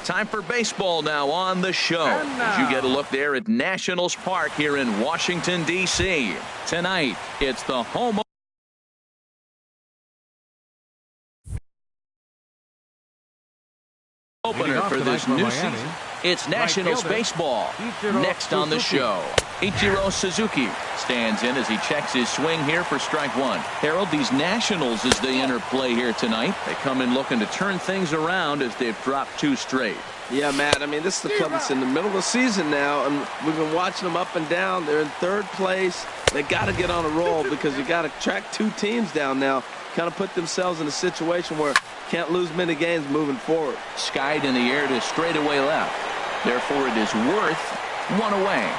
Time for baseball now on the show. As you get a look there at Nationals Park here in Washington, D.C. Tonight, it's the home opener for this new season. It's Nationals baseball. Next on the show, Ichiro Suzuki stands in as he checks his swing here for strike one. Harold, these Nationals, as they enter play here tonight, they come in looking to turn things around as they've dropped 2 straight. Yeah, Matt, I mean, this is the club that's in the middle of the season now, and we've been watching them up and down. They're in 3rd place. They got to get on a roll because you got to track 2 teams down now, kind of put themselves in a situation where can't lose many games moving forward. Skied in the air to straightaway left. Therefore, it is worth 1 away.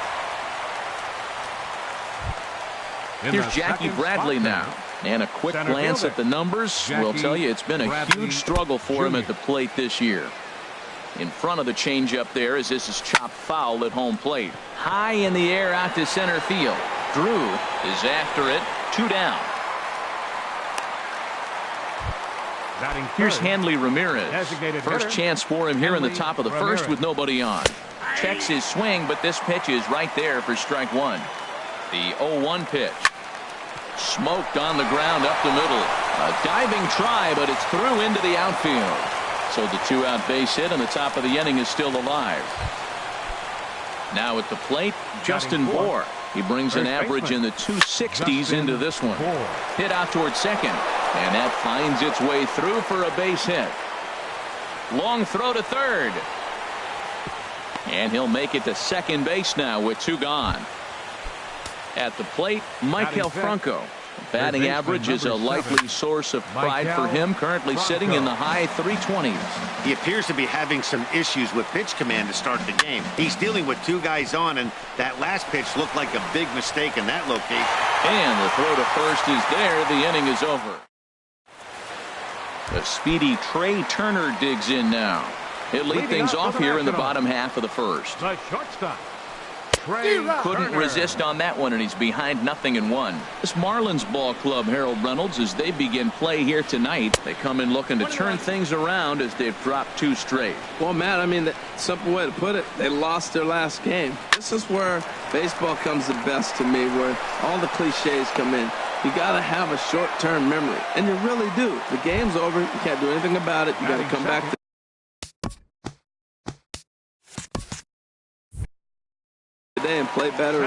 Here's Jackie Bradley now. And a quick glance at the numbers will tell you it's been a huge struggle for him at the plate this year. In front of the changeup there as this is chopped foul at home plate. High in the air out to center field. Drew is after it. 2 down. Here's Hanley Ramirez. First chance for him here in the top of the first with nobody on. Checks his swing, but this pitch is right there for strike one. The 0-1 pitch. Smoked on the ground up the middle. A diving try, but it's through into the outfield. So the 2-out base hit and the top of the inning is still alive. Now at the plate, Justin Bohr. He brings an average in the 260s into this one. Hit out towards second. And that finds its way through for a base hit. Long throw to third. And he'll make it to second base now with 2 gone. At the plate, Maikel Franco. Batting average is a likely source of pride for him, currently sitting in the high 320s. He appears to be having some issues with pitch command to start the game. He's dealing with 2 guys on, and that last pitch looked like a big mistake in that location. And the throw to first is there. The inning is over. The speedy Trey Turner digs in now. He'll lead things off here in the bottom half of the first. The shortstop. Couldn't resist on that one, and he's behind 0-1. This Marlins ball club, Harold Reynolds, as they begin play here tonight, they come in looking to turn things around as they've dropped 2 straight. Well, Matt, I mean, the simple way to put it, they lost their last game. This is where baseball comes the best to me, where all the cliches come in. You got to have a short-term memory, and you really do. The game's over. You can't do anything about it. You got to come back to today and play better.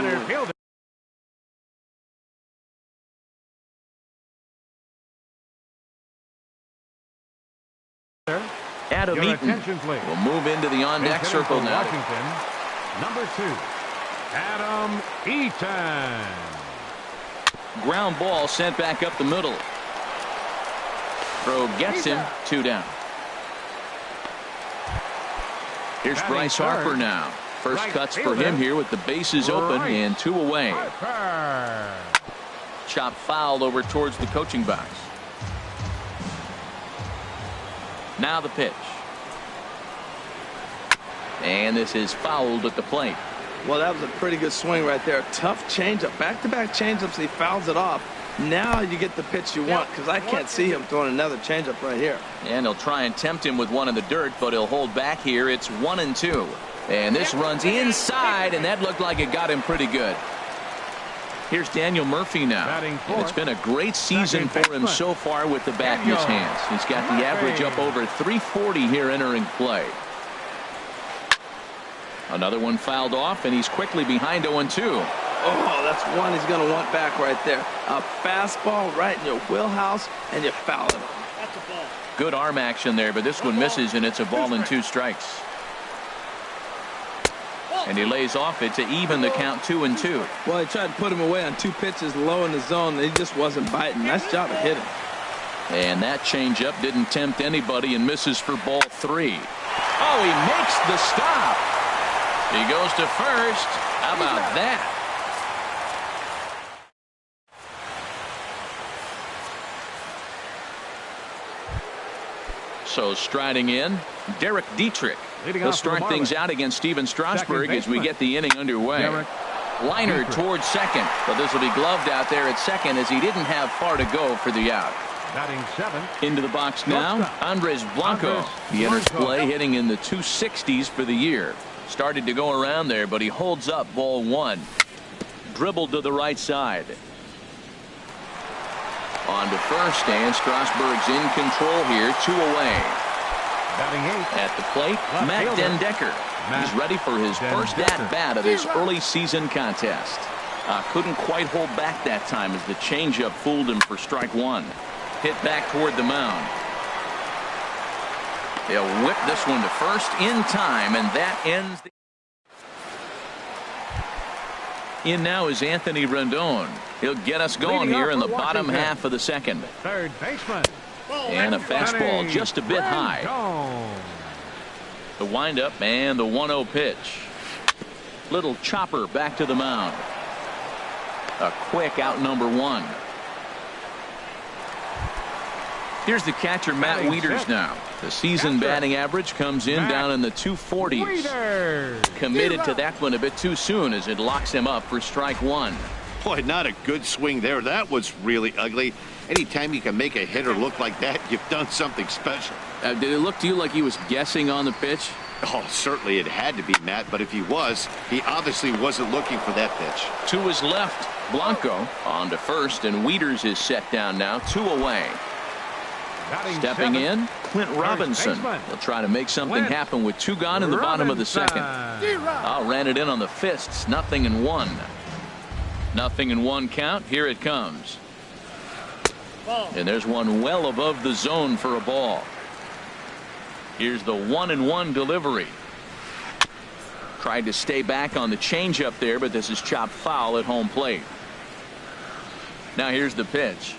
Adam Eaton will move into the on-deck circle now. Number 2, Adam Eaton. Ground ball sent back up the middle. Throw gets him. 2 down. Here's Bryce Harper now. First cuts for him here with the bases open and 2 away. Chop foul over towards the coaching box. Now the pitch. And this is fouled at the plate. Well, that was a pretty good swing right there. Tough changeup. Back-to-back changeups. He fouls it off. Now you get the pitch you want, because I can't see him throwing another changeup right here. And he'll try and tempt him with one in the dirt, but he'll hold back here. It's 1-2. And this runs inside, and that looked like it got him pretty good. Here's Daniel Murphy now. And it's been a great season for him so far with the bat in his hands. He's got the average up over 340 here entering play. Another one fouled off, and he's quickly behind 0-2. Oh, that's one he's going to want back right there. A fastball right in your wheelhouse, and you foul it off. That's a ball. Good arm action there, but this one misses, and it's a ball and 2 strikes. And he lays off it to even the count 2-2. Well, he tried to put him away on 2 pitches low in the zone. He just wasn't biting. Nice job of hitting. And that changeup didn't tempt anybody and misses for ball 3. Oh, he makes the stop. He goes to first. How about that? So striding in, Derek Dietrich. He'll start things out against Steven Strasburg as we get the inning underway. Liner towards second, but this will be gloved out there at second as he didn't have far to go for the out. Batting 7th. Into the box now, Andres Blanco. He enters play hitting in the 260s for the year. Started to go around there, but he holds up ball 1. Dribbled to the right side. On to first, and Strasburg's in control here, 2 away. Batting 8th. At the plate, Matt Den Decker. He's ready for his first at-bat of this early season contest. Couldn't quite hold back that time as the changeup fooled him for strike 1. Hit back toward the mound. They'll whip this one to first in time, and that ends the... In now is Anthony Rendon. He'll get us going here in the bottom half of the second. Third baseman. And a fastball just a bit high. The windup and the 1-0 pitch. Little chopper back to the mound. A quick out number 1. Here's the catcher, Matt Wieters now. The season batting average comes in down in the 240s. Committed to that one a bit too soon as it locks him up for strike 1. Boy, not a good swing there. That was really ugly. Anytime you can make a hitter look like that, you've done something special. Did it look to you like he was guessing on the pitch? Oh, certainly it had to be, Matt, but if he was, he obviously wasn't looking for that pitch. To his left, Blanco on to first, and Wieters is set down now, 2 away. Stepping in, Clint Robinson. He'll try to make something happen with 2 gone in the bottom of the second. Ran it in on the fists, 0-1. 0-1 count. Here it comes. And there's one well above the zone for a ball. Here's the 1-1 delivery. Tried to stay back on the changeup there, but this is chopped foul at home plate. Now here's the pitch.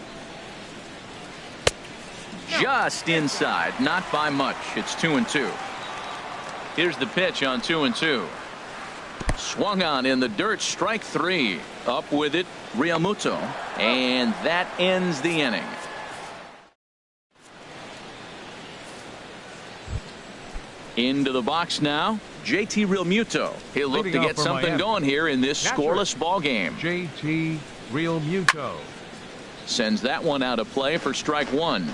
Just inside, not by much. It's 2-2. Here's the pitch on 2-2. Swung on in the dirt, strike 3. Up with it, Realmuto, and that ends the inning. Into the box now, JT Realmuto. He'll look to get something going here in this scoreless ball game. JT Realmuto sends that one out of play for strike 1.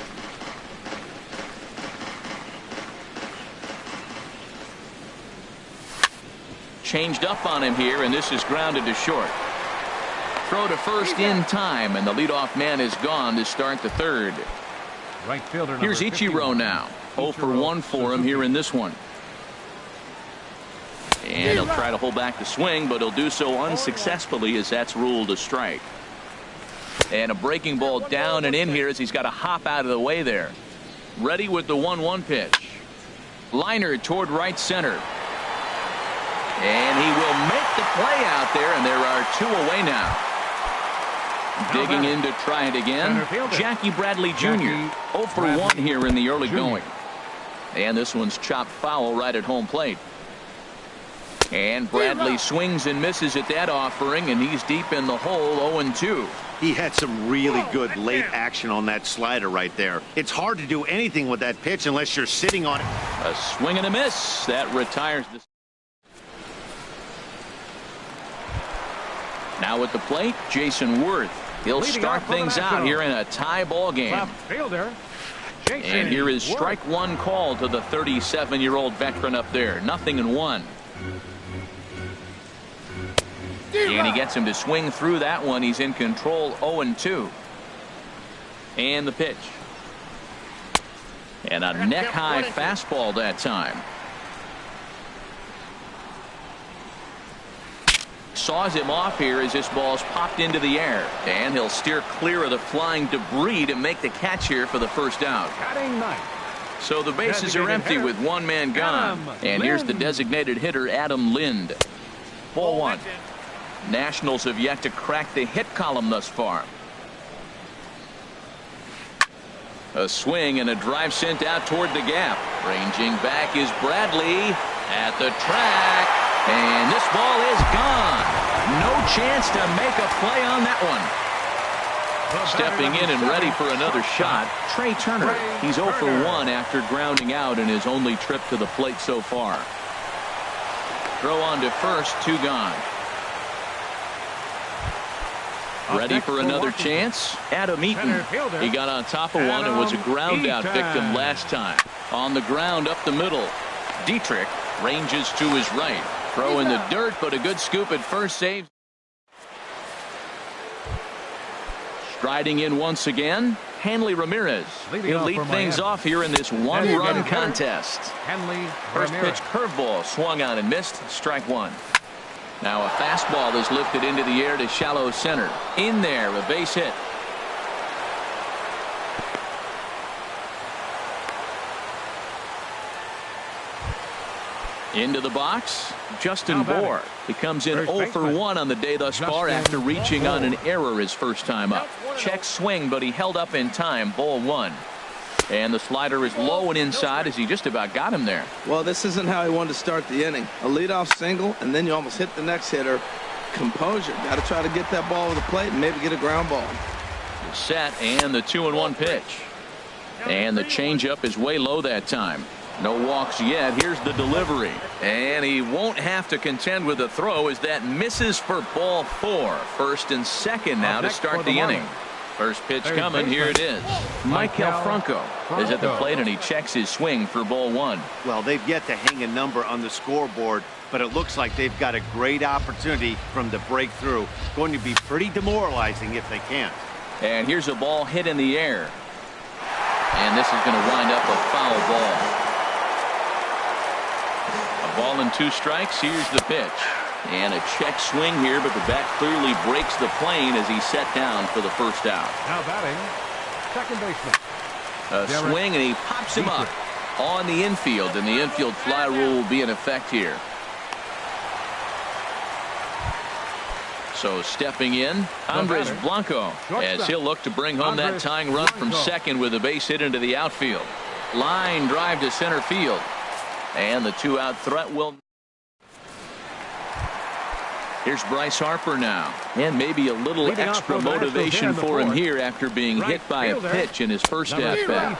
Changed up on him here, and this is grounded to short. Throw to first in time, and the leadoff man is gone to start the third. Right fielder. Here's Ichiro now. 0 for 1 for him here in this one. And he'll try to hold back the swing, but he'll do so unsuccessfully as that's ruled a strike. And a breaking ball down and in here as he's got to hop out of the way there. Ready with the 1-1 pitch. Liner toward right center. And he will make the play out there, and there are 2 away now. Digging in to try it again, Jackie Bradley Jr. 0 for 1 here in the early going. And this one's chopped foul right at home plate. And Bradley swings and misses at that offering, and he's deep in the hole, 0-2. He had some really good late action on that slider right there. It's hard to do anything with that pitch unless you're sitting on it. A swing and a miss. That retires the... Now at the plate, Jason Worth. He'll start things out here in a tie ball game. And here is strike 1 call to the 37-year-old veteran up there. 0-1. And he gets him to swing through that one. He's in control, 0-2. And the pitch. And a neck-high fastball that time. Saws him off here as this ball's popped into the air, and he'll steer clear of the flying debris to make the catch here for the first out. So the bases are empty with 1 man gone, and here's the designated hitter, Adam Lind. Ball 1. Nationals have yet to crack the hit column thus far. A swing and a drive sent out toward the gap. Ranging back is Bradley at the track. And this ball is gone. No chance to make a play on that one. Stepping in and ready for another shot, Trey Turner. He's 0 for 1 after grounding out in his only trip to the plate so far. Throw on to first, 2 gone. Ready for another chance? Adam Eaton. He got on top of one and was a ground out victim last time. On the ground up the middle. Dietrich ranges to his right. Throw in the dirt, but a good scoop at first. Save. Striding in once again, Hanley Ramirez. He'll lead things off here in this one-run contest. First pitch curveball swung on and missed. Strike one. Now a fastball is lifted into the air to shallow center. In there, a base hit. Into the box, Justin Bohr. He comes in 0 for 1 on the day thus far after reaching on an error his first time up. Check swing, but he held up in time. Ball one. And the slider is low and inside as he just about got him there. Well, this isn't how he wanted to start the inning. A leadoff single, and then you almost hit the next hitter. Composure. Got to try to get that ball over the plate and maybe get a ground ball. Set, and the 2-1 pitch. And the changeup is way low that time. No walks yet. Here's the delivery. And he won't have to contend with a throw as that misses for ball four. First and second now to start the inning. First pitch coming. Here it is. Michael Franco is at the plate, and he checks his swing for ball one. Well, they've yet to hang a number on the scoreboard, but it looks like they've got a great opportunity from the breakthrough. Going to be pretty demoralizing if they can't. And here's a ball hit in the air. And this is going to wind up a foul ball. A ball and 2 strikes. Here's the pitch. And a check swing here, but the bat clearly breaks the plane as he's set down for the first out. Now batting, second baseman. A swing, and he pops him up on the infield, and the infield fly rule will be in effect here. So stepping in, Andres Blanco, as he'll look to bring home that tying run from second with a base hit into the outfield. Line drive to center field. And the 2-out threat will. Here's Bryce Harper now. And maybe a little extra motivation for him here after being hit by a pitch in his first at-bat.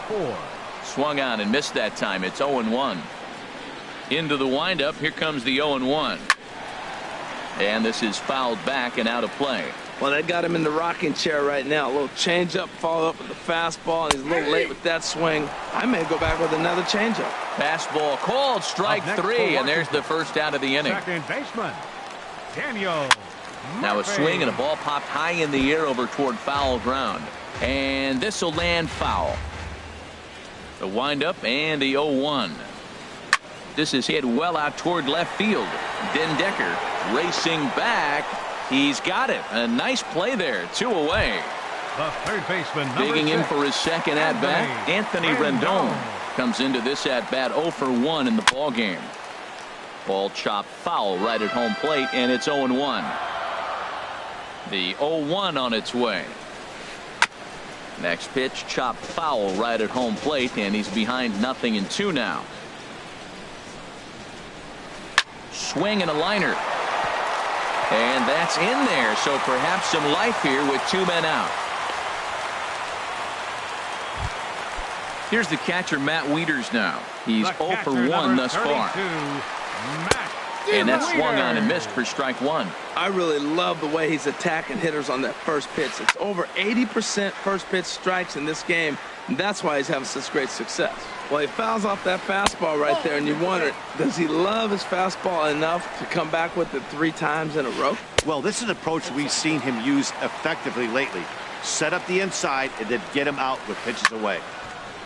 Swung on and missed that time. It's 0-1. Into the windup. Here comes the 0-1. And this is fouled back and out of play. Well, they got him in the rocking chair right now. A little changeup, followed up with the fastball, and he's a little late with that swing. I may go back with another changeup. Fastball called, strike 3, and there's the first out of the inning. Second baseman, Daniel. Now a swing and a ball popped high in the air over toward foul ground. And this will land foul. The windup and the 0-1. This is hit well out toward left field. Den Decker racing back. He's got it. A nice play there. 2 away. The third baseman, digging in for his second at-bat. Anthony Rendon comes into this at-bat 0 for 1 in the ball game. Ball chopped foul right at home plate, and it's 0-1. The 0-1 on its way. Next pitch chopped foul right at home plate, and he's behind 0-2 now. Swing and a liner. And that's in there, so perhaps some life here with 2 men out. Here's the catcher, Matt Wieters now. He's 0 for 1 thus far. And that's swung on and missed for strike 1. I really love the way he's attacking hitters on that first pitch. It's over 80% first pitch strikes in this game, and that's why he's having such great success. Well, he fouls off that fastball right there, and you wonder, does he love his fastball enough to come back with it 3 times in a row? Well, this is an approach we've seen him use effectively lately. Set up the inside and then get him out with pitches away.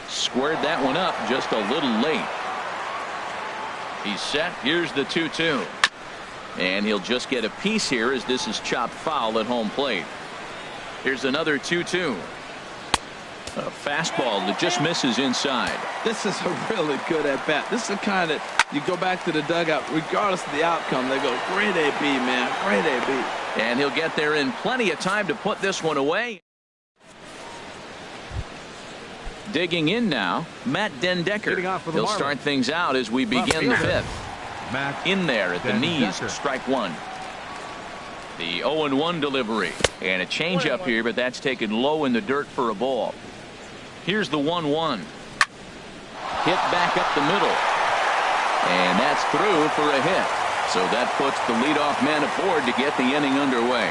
Squared that one up just a little late. He's set. Here's the 2-2. And he'll just get a piece here as this is chopped foul at home plate. Here's another 2-2. A fastball that just misses inside. This is a really good at-bat. This is the kind that you go back to the dugout, regardless of the outcome, they go, great AB, man, great AB. And he'll get there in plenty of time to put this one away. Digging in now, Matt Den Decker. He'll start things out as we begin the 5th. In there at the knees, strike 1. The 0-1 delivery. And a changeup here, but that's taken low in the dirt for a ball. Here's the 1-1. Hit back up the middle. And that's through for a hit. So that puts the leadoff man aboard to get the inning underway.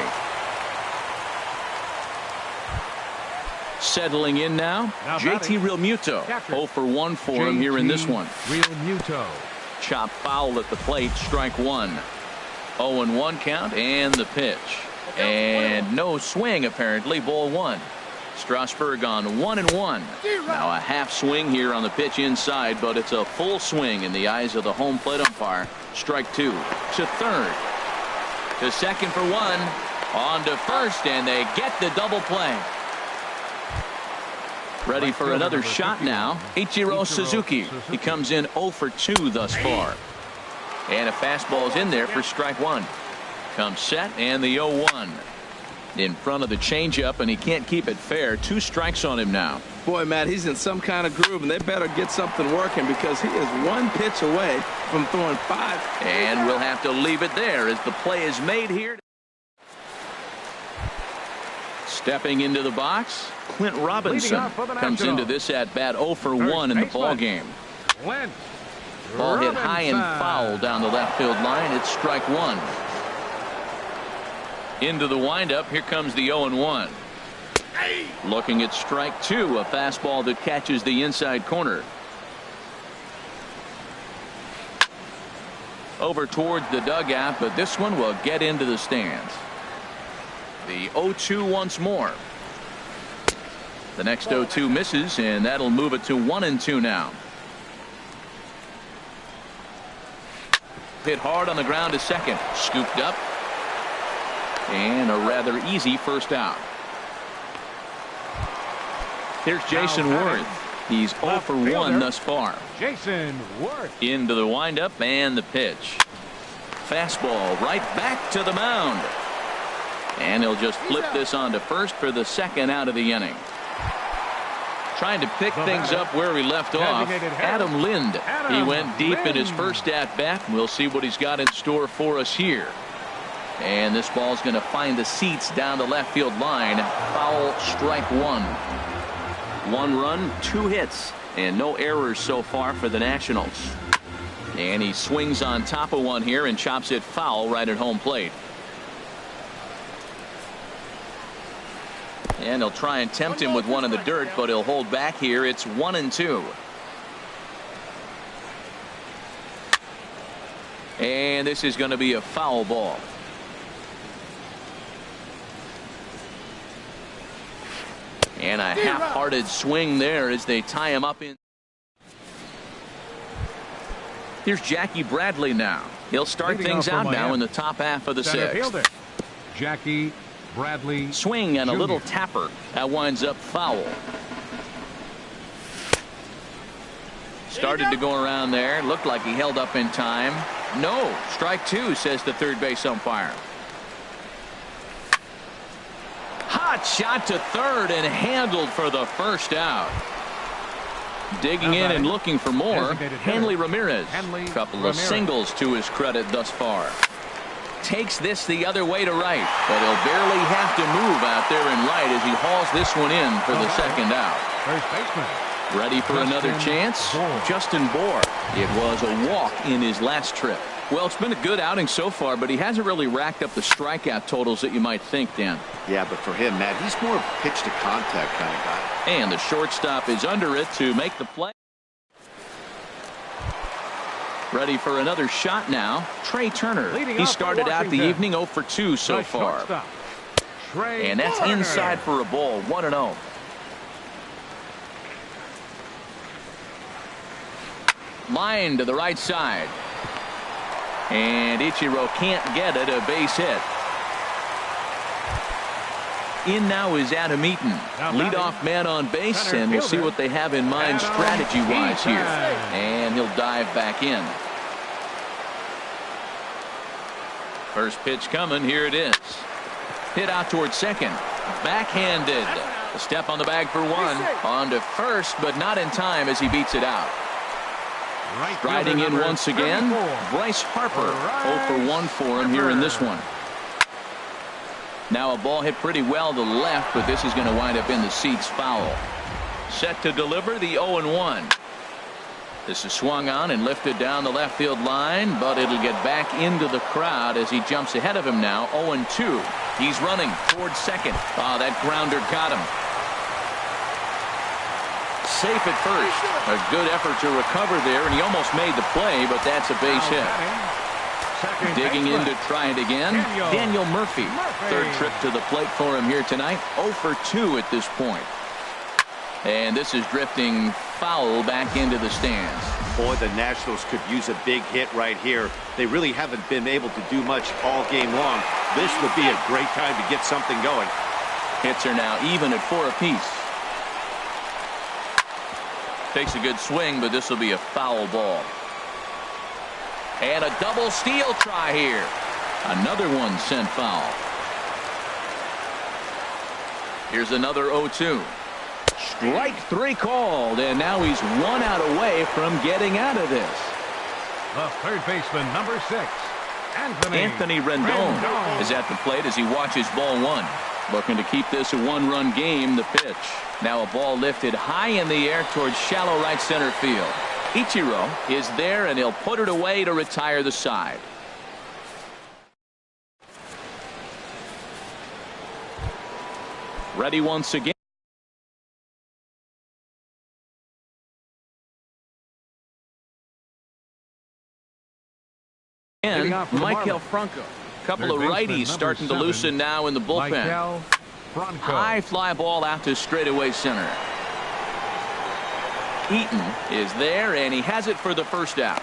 Settling in now, JT Realmuto. 0 for 1 for him here in this one. Realmuto. Chop foul at the plate, strike one. 0-1 count and the pitch. And no swing apparently, ball one. Strasburg on 1-1. Now a half swing here on the pitch inside, but it's a full swing in the eyes of the home plate umpire. Strike two. To third. To second for one. On to first, and they get the double play. Ready for another shot now. Ichiro Suzuki. He comes in 0 for 2 thus far. And a fastball's in there for strike one. Comes set and the 0-1. In front of the changeup, and he can't keep it fair. 2 strikes on him now. Boy, Matt, he's in some kind of groove, and they better get something working because he is 1 pitch away from throwing 5. And we'll have to leave it there as the play is made here. Stepping into the box, Clint Robinson comes into this at bat 0 for 1 in the ball game. Ball hit high and foul down the left field line. It's strike one. Into the windup. Here comes the 0-1. Looking at strike two. A fastball that catches the inside corner. Over towards the dugout, but this one will get into the stands. The 0-2 once more. The next 0-2 misses, and that'll move it to 1-2 now. Hit hard on the ground to second. Scooped up. And a rather easy first out. Here's Jason Worth. He's 0 for 1 thus far. Jason Worth. Into the windup and the pitch. Fastball right back to the mound. And he'll just flip this on to first for the second out of the inning. Trying to pick things up where he left off. Adam Lind. He went deep in his first at bat. We'll see what he's got in store for us here. And this ball's going to find the seats down the left field line. Foul, strike one. 1 run, 2 hits, and no errors so far for the Nationals. And he swings on top of one here and chops it foul right at home plate. And he'll try and tempt him with one in the dirt, but he'll hold back here. It's 1-2. And this is going to be a foul ball. And a half-hearted swing there as they tie him up in. Here's Jackie Bradley now. He'll start things out now in the top half of the sixth. Jackie Bradley. Swing and a Jr. little tapper. That winds up foul. Started to go around there. Looked like he held up in time. No. Strike two, says the third base umpire. Hot shot to third and handled for the first out. Digging in and looking for more. Hanley Ramirez. Couple of singles to his credit thus far. Takes this the other way to right, but he'll barely have to move out there in right as he hauls this one in for the second out. First baseman. Ready for another chance? Justin Bour. It was a walk in his last trip. Well, it's been a good outing so far, but he hasn't really racked up the strikeout totals that you might think, Dan. Yeah, but for him, Matt, he's more of a pitch to contact kind of guy. And the shortstop is under it to make the play. Ready for another shot now. Trey Turner. He started out the evening 0 for 2 so far. And that's inside for a ball. 1-0. Line to the right side. And Ichiro can't get it. A base hit. In now is Adam Eaton. Leadoff man on base, and we'll see what they have in mind strategy-wise here. And he'll dive back in. First pitch coming. Here it is. Hit out towards second. Backhanded. A step on the bag for one. On to first, but not in time as he beats it out. Striding in once again, Bryce Harper. 0 for 1 for him here in this one. Now a ball hit pretty well to the left, but this is going to wind up in the seats foul. Set to deliver the 0-1. This is swung on and lifted down the left field line, but it'll get back into the crowd as he jumps ahead of him now. 0-2. He's running towards second. Oh, that grounder got him. safe at first. A good effort to recover there, and he almost made the play, but that's a base hit. Digging in to try it again, Daniel Murphy. Third trip to the plate for him here tonight. 0 for 2 at this point. And this is drifting foul back into the stands. Boy, the Nationals could use a big hit right here. They really haven't been able to do much all game long. This would be a great time to get something going. Hits are now even at 4 apiece. Takes a good swing, but this will be a foul ball. And a double steal try here. Another one sent foul. Here's another 0-2. Strike 3 called, and now he's 1 out away from getting out of this. The third baseman, number 6, Anthony Rendon is at the plate as he watches ball 1. Looking to keep this a 1-run game. The pitch. Now a ball lifted high in the air towards shallow right center field. Ichiro is there, and he'll put it away to retire the side. Ready once again. And Michael Franco. Couple of righties starting to loosen now in the bullpen. High fly ball out to straightaway center. Eaton is there, and he has it for the first out.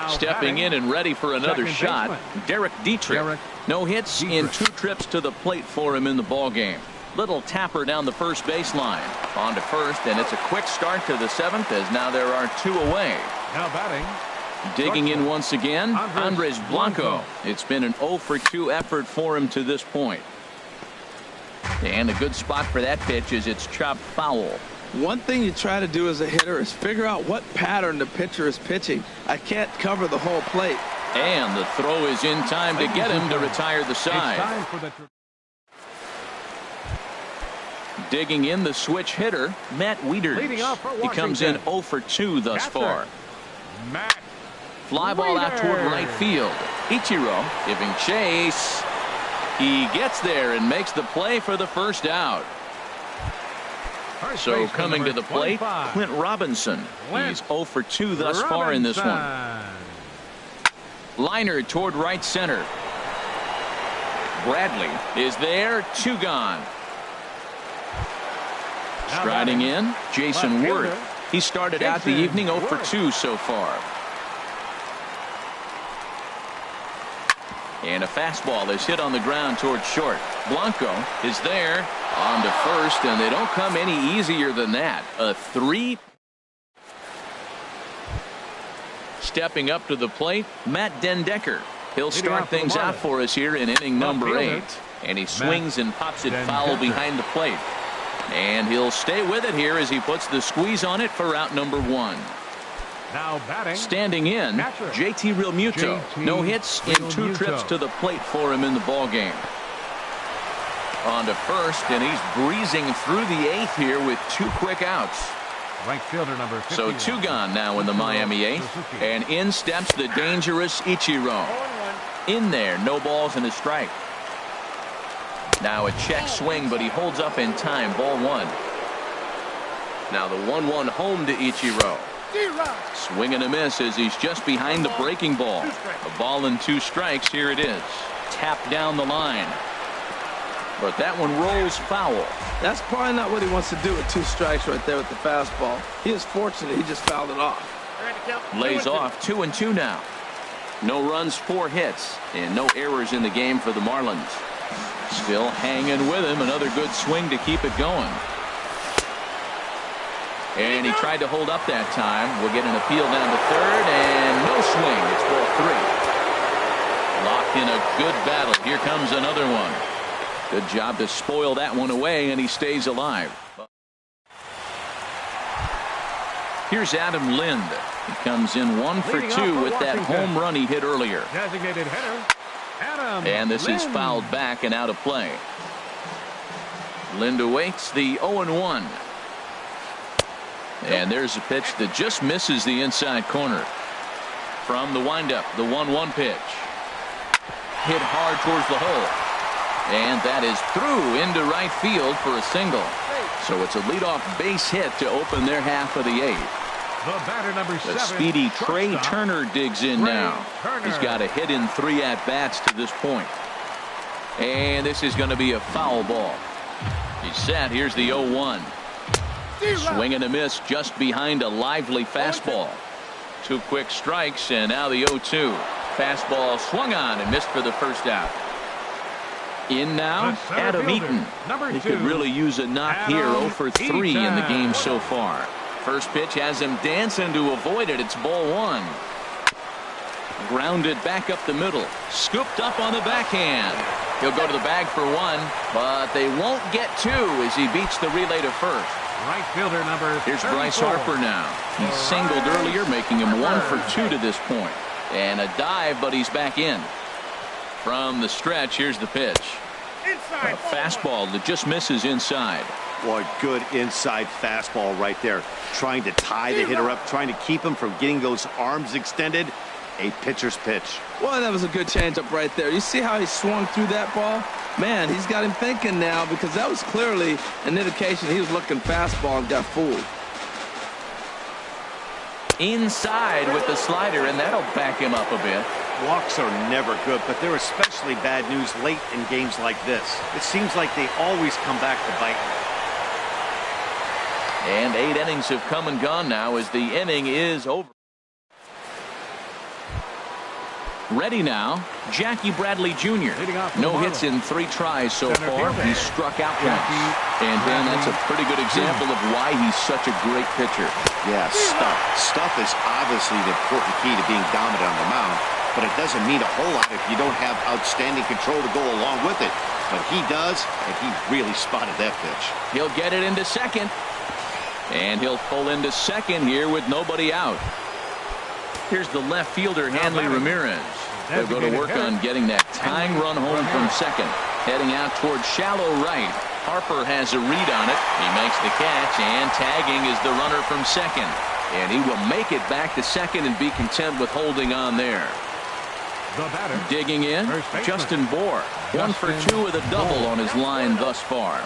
Stepping in and ready for another shot, Derek Dietrich. No hits in 2 trips to the plate for him in the ballgame. Little tapper down the first baseline. On to first, and it's a quick start to the 7th as now there are 2 away. Now batting. Digging in once again, Andres Blanco. It's been an 0 for 2 effort for him to this point. And a good spot for that pitch is it's chopped foul. One thing you try to do as a hitter is figure out what pattern the pitcher is pitching. I can't cover the whole plate. And the throw is in time to get him to retire the side. Digging in the switch hitter, Matt Wieters. He comes in 0 for 2 thus far. Fly ball out toward right field. Ichiro giving chase. He gets there and makes the play for the first out. So coming to the plate, Clint Robinson. He's 0 for 2 thus far in this one. Liner toward right center. Bradley is there, 2 gone. Striding in, Jason Worth. He started out the evening 0 for 2 so far. And a fastball is hit on the ground toward short. Blanco is there on to first, and they don't come any easier than that. A 3. Stepping up to the plate, Matt Dendecker. He'll start things out for us here in inning number 8. And he swings and pops it foul behind the plate. And he'll stay with it here as he puts the squeeze on it for out number 1. Now batting. Standing in, JT Realmuto. No hits in 2 trips to the plate for him in the ballgame. On to first, and he's breezing through the 8th here with 2 quick outs. Right fielder number 51. So 2 gone now in the Miami 8th. And in steps the dangerous Ichiro. In there, no balls and a strike. Now a check swing, but he holds up in time. Ball 1. Now the 1-1 home to Ichiro. Swing and a miss as he's just behind the breaking ball. A ball and 2 strikes. Here it is. Tapped down the line. But that one rolls foul. That's probably not what he wants to do with 2 strikes right there with the fastball. He is fortunate he just fouled it off. Lays off 2-2 now. No runs, 4 hits, and no errors in the game for the Marlins. Still hanging with him. Another good swing to keep it going. And he tried to hold up that time. We'll get an appeal down to third, and no swing. It's ball 3. Locked in a good battle. Here comes another one. Good job to spoil that one away, and he stays alive. Here's Adam Lind. He comes in 1 for 2 with that home run he hit earlier. Designated hitter, Adam And this Lind. is fouled back and out of play. Lind awaits the 0-1. And there's a pitch that just misses the inside corner. From the windup, the 1-1 pitch. Hit hard towards the hole. And that is through into right field for a single. So it's a leadoff base hit to open their half of the 8th. The batter, number 7. The speedy Trey shortstop, Turner digs in Trey now. Turner. He's got a hit in 3 at-bats to this point. And this is going to be a foul ball. He's set. Here's the 0-1. Swing and a miss just behind a lively fastball. 2 quick strikes, and now the 0-2. Fastball swung on and missed for the first out. In now, Adam Eaton. He could really use a knock here. 0 for 3 in the game so far. First pitch has him dancing to avoid it. It's ball 1. Grounded back up the middle. Scooped up on the backhand. He'll go to the bag for 1, but they won't get 2 as he beats the relay to first. Right fielder, number 34. Here's Bryce Harper now. He singled earlier, making him 1 for 2 to this point. And a dive, but he's back in. From the stretch, here's the pitch. A fastball that just misses inside. Boy, good inside fastball right there. Trying to tie the hitter up, trying to keep him from getting those arms extended. A pitcher's pitch. Well, that was a good changeup right there. You see how he swung through that ball? Man, he's got him thinking now, because that was clearly an indication he was looking fastball and got fooled. Inside with the slider, and that'll back him up a bit. Walks are never good, but they're especially bad news late in games like this. It seems like they always come back to bite. And 8 innings have come and gone now as the inning is over. Ready now, Jackie Bradley Jr. No hits in 3 tries so far. He's struck out once. And Ben, that's a pretty good example of why he's such a great pitcher. Yeah, stuff. Stuff is obviously the important key to being dominant on the mound, but it doesn't mean a whole lot if you don't have outstanding control to go along with it. But he does, and he really spotted that pitch. He'll get it into second. And he'll pull into second here with nobody out. Here's the left fielder, Hanley Ramirez. They'll go to work on getting that tying run home from second. Heading out towards shallow right. Harper has a read on it. He makes the catch, and tagging is the runner from second. And he will make it back to second and be content with holding on there. Digging in, Justin Bohr. 1 for 2 with a double on his line thus far.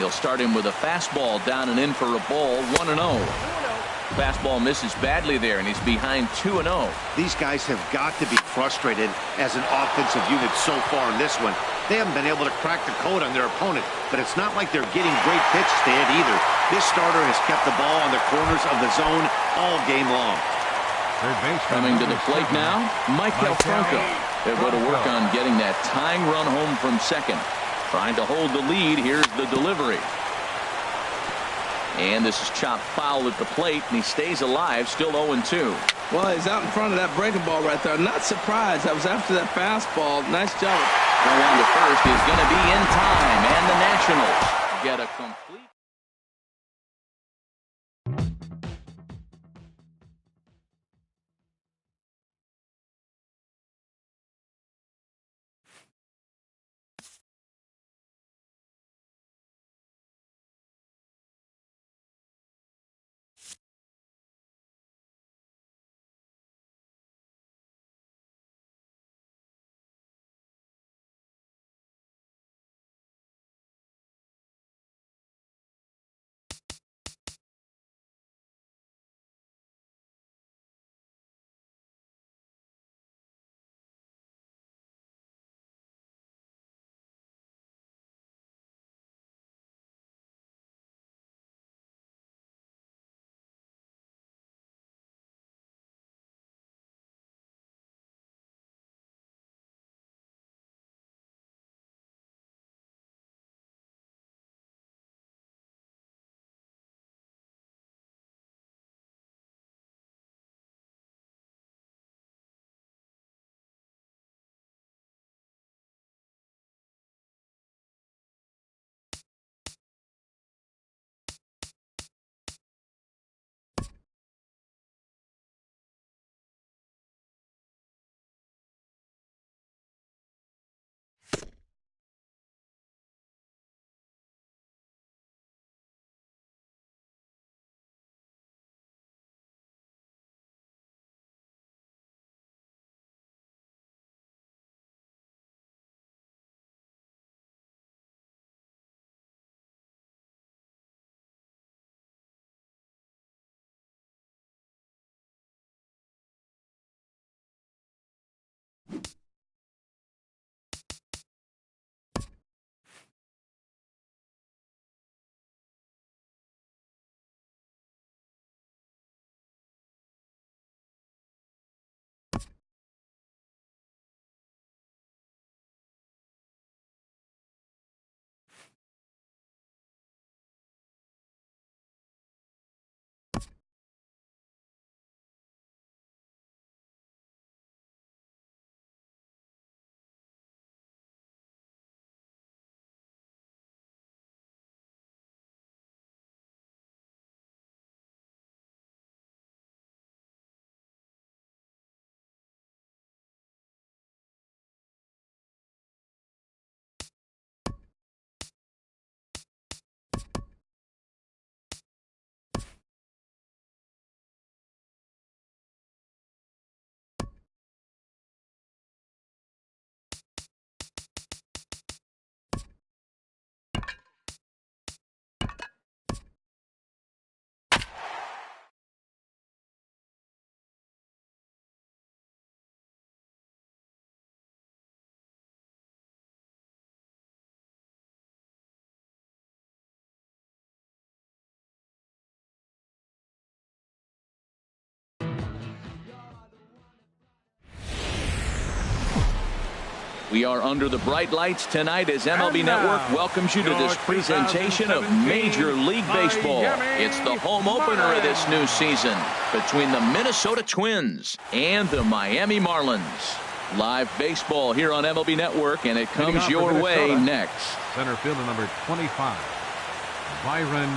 He'll start him with a fastball down and in for a ball, 1-0. Fastball misses badly there, and he's behind 2-0. These guys have got to be frustrated as an offensive unit so far in this one. They haven't been able to crack the code on their opponent, but it's not like they're getting great pitches to hit either. This starter has kept the ball on the corners of the zone all game long. Coming to the plate now, Michael Franco. They'll go to work on getting that tying run home from second. Trying to hold the lead. Here's the delivery. And this is chopped foul at the plate, and he stays alive, still 0-2. Well, he's out in front of that breaking ball right there. Not surprised. That was after that fastball. Nice job. Going to first is going to be in time, and the Nationals get a complete. We are under the bright lights tonight as MLB Network welcomes you to this presentation of Major League Baseball. It's the home opener of this new season between the Minnesota Twins and the Miami Marlins. Live baseball here on MLB Network, and it comes your way next. Center fielder number 25, Byron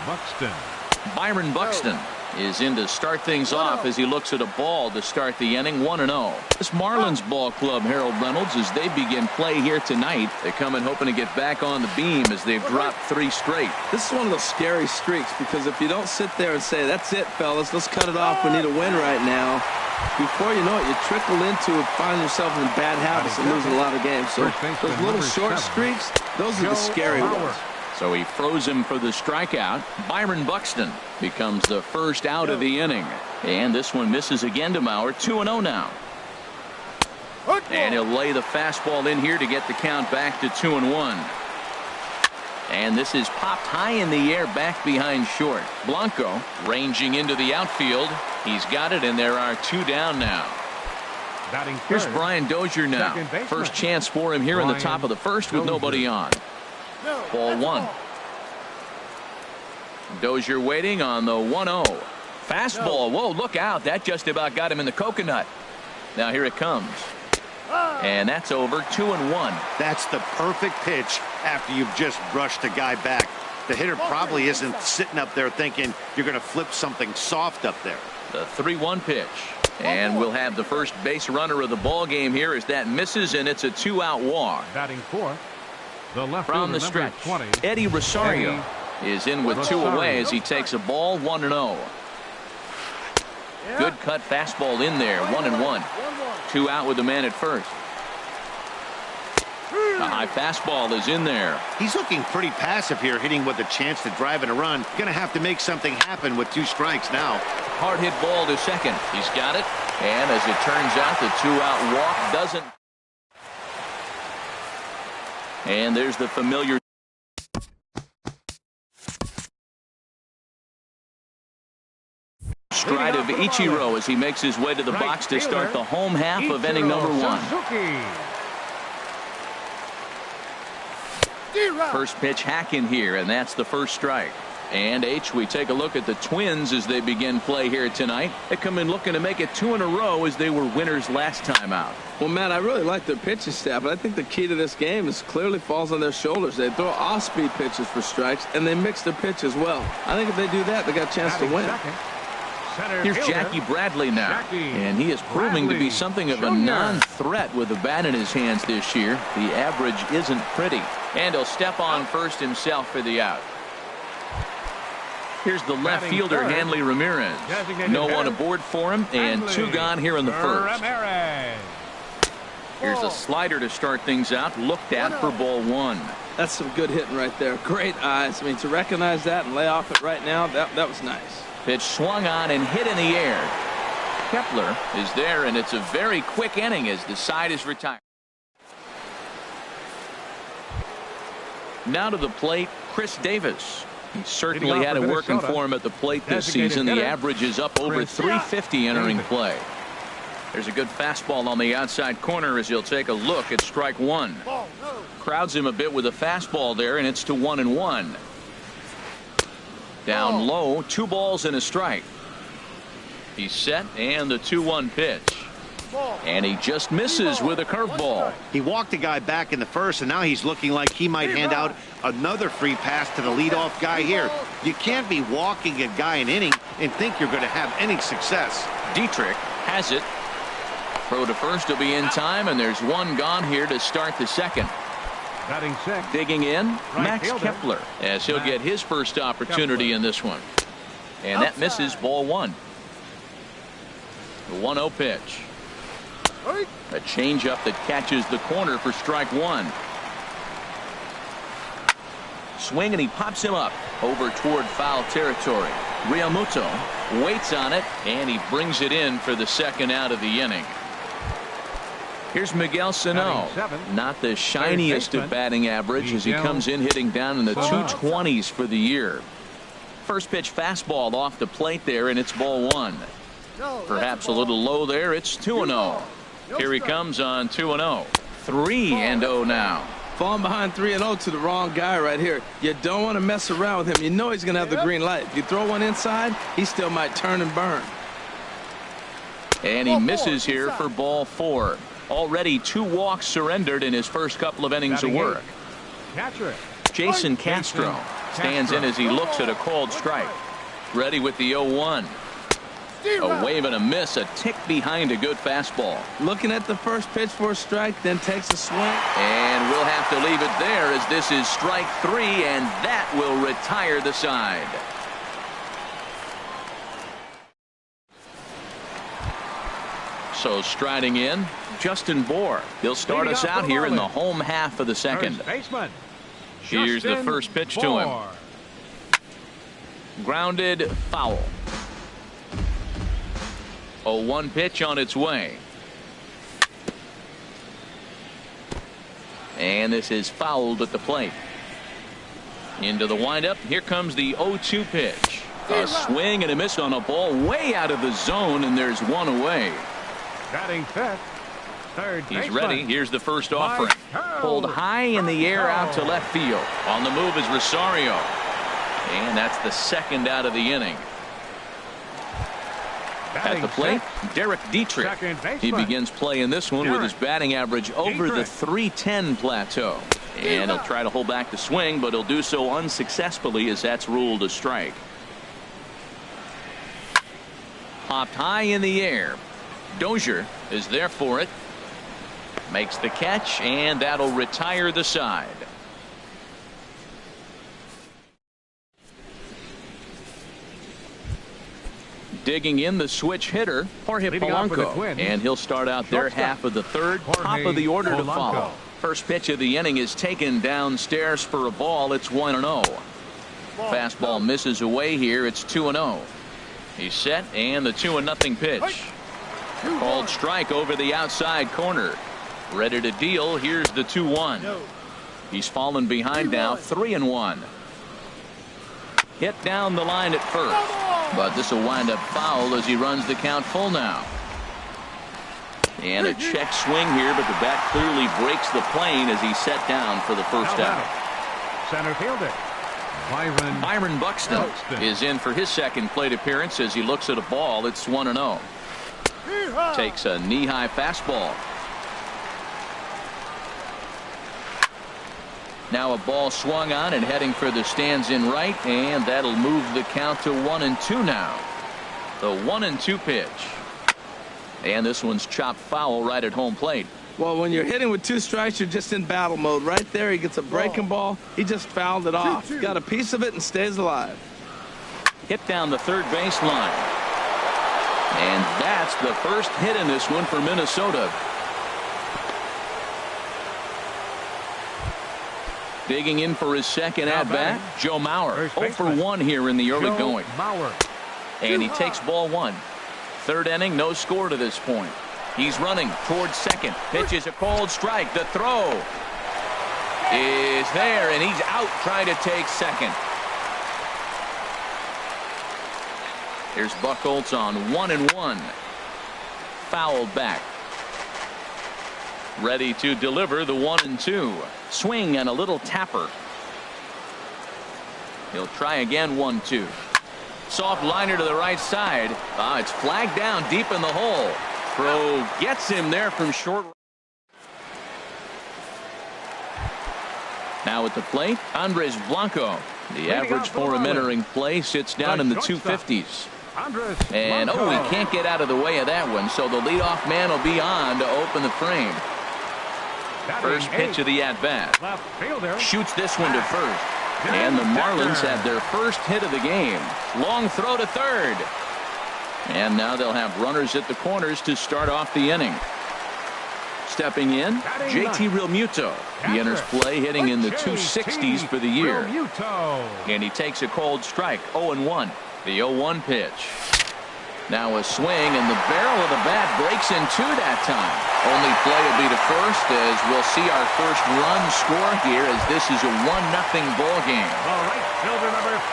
Buxton. Byron Buxton is in to start things off as he looks at a ball to start the inning. 1-0. This Marlins ball club, Harold Reynolds, as they begin play here tonight. They come in hoping to get back on the beam as they've dropped 3 straight. This is one of those scary streaks, because if you don't sit there and say, that's it, fellas, let's cut it off, we need a win right now, before you know it, you trickle into finding yourself in bad habits and losing a lot of games. So those little short streaks, those are the scary ones. So he froze him for the strikeout. Byron Buxton becomes the first out of the inning. And this one misses again to Mauer. 2-0 now. And he'll lay the fastball in here to get the count back to 2-1. And this is popped high in the air back behind short. Blanco ranging into the outfield. He's got it, and there are 2 down now. Here's Brian Dozier now. First chance for him here in the top of the first with nobody on. Ball 1. Dozier waiting on the 1-0. Fastball. Whoa, look out. That just about got him in the coconut. Now here it comes. And that's over. 2-1. That's the perfect pitch after you've just brushed a guy back. The hitter probably isn't sitting up there thinking you're going to flip something soft up there. The 3-1 pitch. And we'll have the first base runner of the ball game here as that misses, and it's a 2-out walk. Batting fourth, the left from the stretch, Eddie Rosario is in with 2 away as he takes a ball. 1-0. Good cut fastball in there. 1-1. 2 out with the man at first. A high fastball is in there. He's looking pretty passive here, hitting with a chance to drive in a run. Gonna have to make something happen with 2 strikes now. Hard hit ball to second. He's got it. And as it turns out, the 2-out walk doesn't. And there's the familiar stride of Ichiro as he makes his way to the box to start the home half of inning number 1. First pitch hack in here, and that's the first strike. And we take a look at the Twins as they begin play here tonight. They come in looking to make it 2 in a row as they were winners last time out. Well, Matt, I really like their pitching staff, but I think the key to this game is clearly falls on their shoulders. They throw off-speed pitches for strikes, and they mix their pitch as well. I think if they do that, they got a chance to win. Here's Jackie Bradley now, and he is proving to be something of a non-threat with the bat in his hands this year. The average isn't pretty, and he'll step on first himself for the out. Here's the left fielder, Hanley Ramirez. No one aboard for him, and 2 gone here in the first. Here's a slider to start things out, looked at for ball 1. That's some good hitting right there. Great eyes. I mean, to recognize that and lay off it right now, that was nice. Pitch swung on and hit in the air. Kepler is there, and it's a very quick inning as the side is retired. Now to the plate, Chris Davis. He certainly had it working for him at the plate this season. The average is up over 350 entering play. There's a good fastball on the outside corner as he'll take a look at strike 1. Crowds him a bit with a fastball there, and it's to 1-1. Down low, 2 balls and a strike. He's set, and the 2-1 pitch. And he just misses with a curveball. He walked a guy back in the first, and now he's looking like he might hand out another free pass to the leadoff guy here. You can't be walking a guy an inning and think you're going to have any success. Dietrich has it. Throw to first will be in time, and there's 1 gone here to start the second. Digging in, Max Kepler, as he'll get his first opportunity in this one. And that misses ball 1. The 1-0 pitch. A changeup that catches the corner for strike 1. Swing, and he pops him up over toward foul territory. Realmuto waits on it, and he brings it in for the second out of the inning. Here's Miguel Sano. Not the shiniest of batting average as he comes in hitting down in the 220s for the year. First pitch fastball off the plate there, and it's ball 1. Perhaps a little low there. It's 2-0. Here he comes on 2-0. 3-0 now. Falling behind 3-0 to the wrong guy right here. You don't want to mess around with him. You know he's going to have the green light. If you throw one inside, he still might turn and burn. And he misses here for ball 4. Already 2 walks surrendered in his first couple of innings of work. Jason Castro stands in as he looks at a called strike. Ready with the 0-1. A wave and a miss, a tick behind a good fastball. Looking at the first pitch for a strike, then takes a swing. And we'll have to leave it there as this is strike 3, and that will retire the side. So striding in, Justin Bohr. He'll start us out here in the home half of the second. Here's the first pitch to him. Grounded, foul. 0-1 pitch on its way. And this is fouled at the plate. Into the windup. Here comes the 0-2 pitch. A swing and a miss on a ball way out of the zone, and there's one away. Batting fifth, third baseman. He's ready. Here's the first offering. Pulled high in the air out to left field. On the move is Rosario. And that's the second out of the inning. At the plate, Derek Dietrich. He begins play in this one with his batting average over the .310 plateau. And he'll try to hold back the swing, but he'll do so unsuccessfully as that's ruled a strike. Popped high in the air. Dozier is there for it. Makes the catch, and that'll retire the side. Digging in the switch hitter, Jorge Polanco, and he'll start out their half of the third. Top of the order to follow. First pitch of the inning is taken downstairs for a ball. It's 1-0. Fastball misses away here. It's 2-0. He's set, and the 2-0 pitch. Called strike over the outside corner. Ready to deal. Here's the 2-1. He's fallen behind now, 3-1. Hit down the line at first. But this will wind up foul as he runs the count full now. And a check swing here, but the bat clearly breaks the plane as he's set down for the first out. Center fielder Byron Buxton is in for his second plate appearance as he looks at a ball. It's 1-0. Takes a knee-high fastball. Now a ball swung on and heading for the stands in right, and that'll move the count to 1-2 now. The 1-2 pitch. And this one's chopped foul right at home plate. Well, when you're hitting with 2 strikes, you're just in battle mode. Right there, he gets a breaking ball. He just fouled it off. Got a piece of it and stays alive. Hit down the third base line. And that's the first hit in this one for Minnesota. Digging in for his second at-bat, Joe Mauer. 0 for 1 here in the early going. And he takes ball 1. Third inning, no score to this point. He's running towards second. Pitches a called strike. The throw is there, and he's out trying to take second. Here's Buchholz on 1-1. Fouled back. Ready to deliver the 1-2. Swing and a little tapper. He'll try again. 1-2. Soft liner to the right side. It's flagged down deep in the hole. Throw gets him there from short. Now at the plate, Andres Blanco. The average for him entering play sits down in the 250s. And he can't get out of the way of that one, so the leadoff man will be on to open the frame. First pitch of the at-bat. Shoots this one to first. And the Marlins have their first hit of the game. Long throw to third. And now they'll have runners at the corners to start off the inning. Stepping in, JT Realmuto. He enters play hitting in the 260s for the year. And he takes a cold strike. 0-1. The 0-1 pitch. Now a swing, and the barrel of the bat breaks in 2 that time. Only play will be to first as we'll see our first run score here as this is a 1-0 ball game.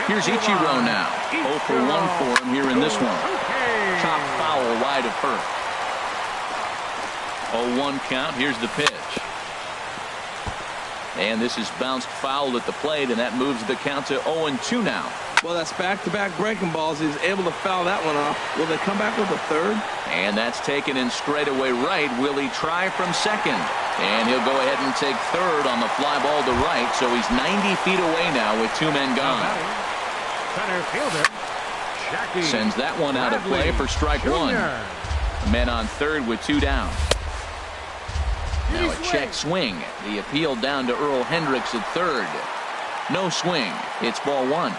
Here's Ichiro now. 0 for 1 for him here in this one. Chop foul wide of first. 0-1 count. Here's the pitch. And this is bounced foul at the plate, and that moves the count to 0-2 now. Well, that's back-to-back breaking balls. He's able to foul that one off. Will they come back with a third? And that's taken in straightaway right. Will he try from second? And he'll go ahead and take third on the fly ball to right, so he's 90 feet away now with 2 men gone. Center fielder, Jackie Sends that one out of play for strike Jr. 1. Men on third with 2 down. Now a check swing. The appeal down to Earl Hendricks at third. No swing. It's ball 1.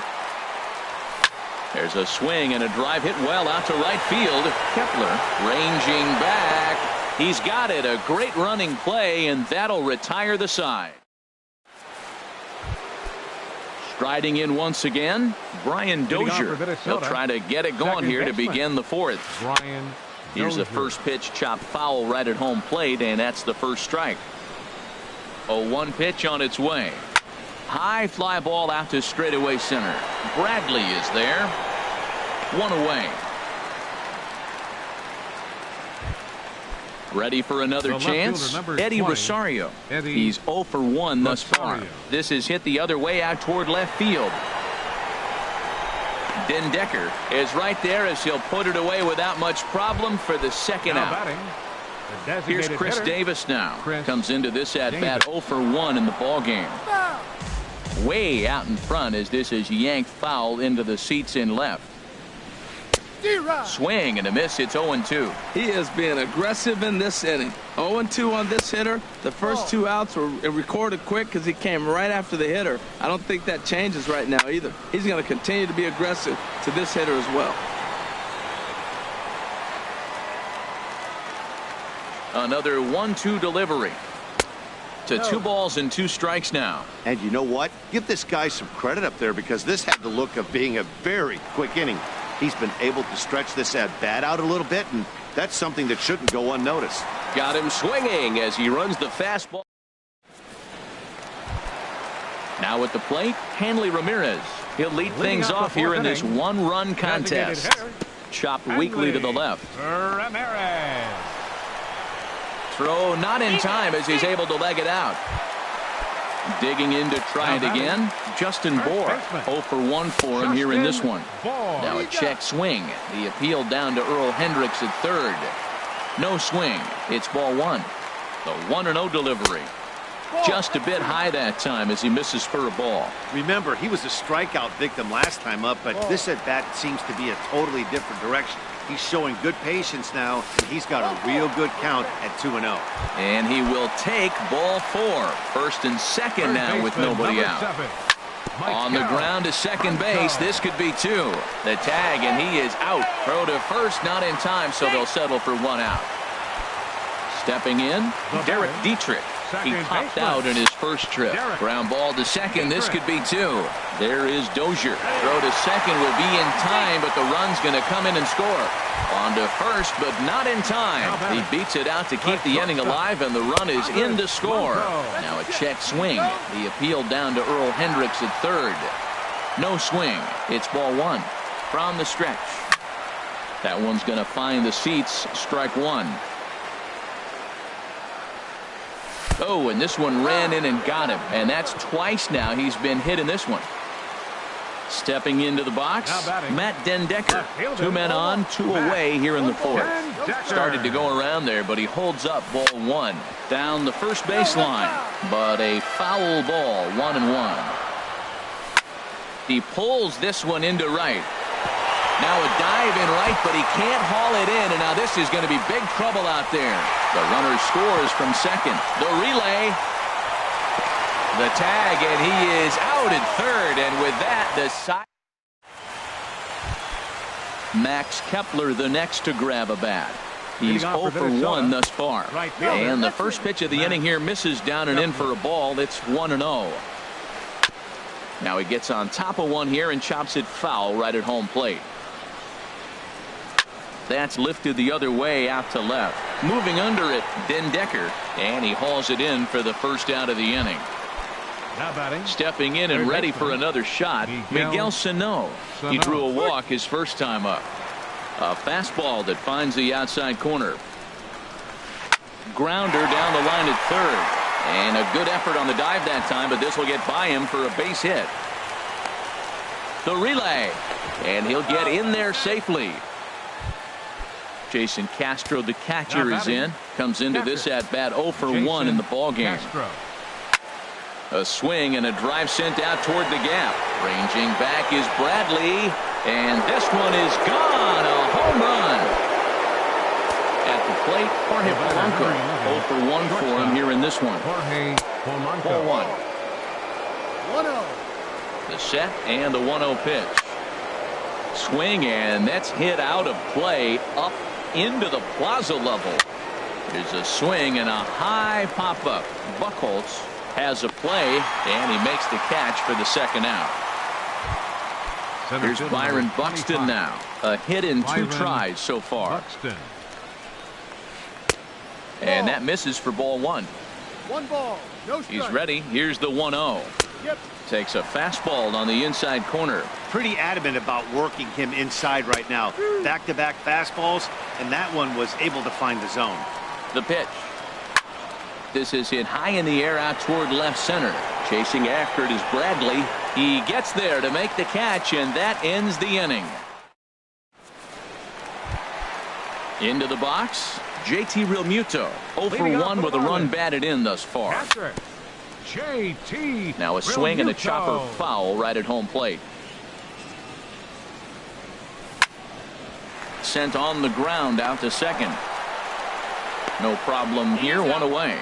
There's a swing and a drive hit well out to right field. Kepler ranging back. He's got it. A great running play, and that'll retire the side. Striding in once again, Brian Dozier. He'll try to get it going here to begin the 4th. Brian Here's the first pitch, chopped foul right at home plate, and that's the first strike. 0-1 pitch on its way. High fly ball out to straightaway center. Bradley is there. 1 away. Ready for another chance. Eddie 20, Rosario. Eddie He's 0 for 1 thus far. This is hit the other way out toward left field. Den Decker is right there as he'll put it away without much problem for the second now out. batting, the Here's designated Chris hitter, Davis now. Chris Comes into this at bat Davis. 0 for 1 in the ball game. Way out in front as this is yanked foul into the seats in left. Swing and a miss. It's 0-2. He is being aggressive in this inning. 0-2 on this hitter. The first 2 outs were recorded quick because he came right after the hitter. I don't think that changes right now either. He's going to continue to be aggressive to this hitter as well. Another 1-2 delivery. To 2 balls and 2 strikes now. And you know what? Give this guy some credit up there because this had the look of being a very quick inning. He's been able to stretch this at bat out a little bit, and that's something that shouldn't go unnoticed. Got him swinging as he runs the fastball. Now at the plate, Hanley Ramirez. He'll lead things off here in this 1-run contest. Chopped weakly to the left. Ramirez. Throw not in time as he's able to leg it out. Digging in to try it again. Justin Bohr. 0 for 1 for him here in this one. Now a check swing. The appeal down to Earl Hendricks at third. No swing. It's ball 1. The 1-0 delivery. Just a bit high that time as he misses for a ball. Remember, he was a strikeout victim last time up, but this at bat seems to be a totally different direction. He's showing good patience now, and he's got a real good count at 2-0. And he will take ball 4. First and second now with nobody out. On the ground to second base. This could be 2. The tag, and he is out. Throw to first, not in time, so they'll settle for 1 out. Stepping in, Derek Dietrich. He popped out in his first trip. Ground ball to second. This could be 2. There is Dozier. Throw to second will be in time, but the run's going to come in and score. On to first, but not in time. He beats it out to keep the inning alive, and the run is in to score. Now a check swing. The appeal down to Earl Hendricks at third. No swing. It's ball 1 from the stretch. That one's going to find the seats. Strike 1. Oh, and this one ran in and got him. And that's twice now he's been hit in this one. Stepping into the box, Matt Den Decker. 2 men on, 2 away here in the 4th. Started to go around there, but he holds up ball 1. Down the first baseline, but a foul ball, 1-1. He pulls this one into right. Now a dive in right, but he can't haul it in, and now this is going to be big trouble out there. The runner scores from second. The relay. The tag, and he is out at third, and with that, the side. Max Kepler the next to grab a bat. He's 0 for 1 thus far. And the first pitch of the inning here misses down and in for a ball. It's 1-0. Now he gets on top of one here and chops it foul right at home plate. That's lifted the other way out to left. Moving under it, Den Decker, and he hauls it in for the first out of the inning. Now batting, stepping in and ready for another shot, Miguel Sano. He drew a walk his first time up. A fastball that finds the outside corner. Grounder down the line at third. And a good effort on the dive that time, but this will get by him for a base hit. The relay, and he'll get in there safely. Jason Castro, the catcher, is in. Comes into this at bat 0 for 1 in the ball game. A swing and a drive sent out toward the gap. Ranging back is Bradley, and this one is gone. A home run. At the plate, Jorge Polanco. 0 for 1 for him here in this one. Ball 1. 1-0. The set and the 1-0 pitch. Swing, and that's hit out of play up into the plaza level. There's a swing and a high pop-up. Buchholz has a play, and he makes the catch for the second out. Here's Byron Buxton now. A hit in 2 tries so far. And that misses for ball 1. 1 ball, no strike. He's ready. Here's the 1-0. Yep. Takes a fastball on the inside corner. Pretty adamant about working him inside right now. Back-to-back fastballs, and that one was able to find the zone. The pitch. This is hit high in the air out toward left center. Chasing after it is Bradley. He gets there to make the catch, and that ends the inning. Into the box, JT Realmuto. 0 for 1 with a run batted in thus far. JT. Now a swing and a chopper foul right at home plate. Sent on the ground out to second. No problem here. 1 away.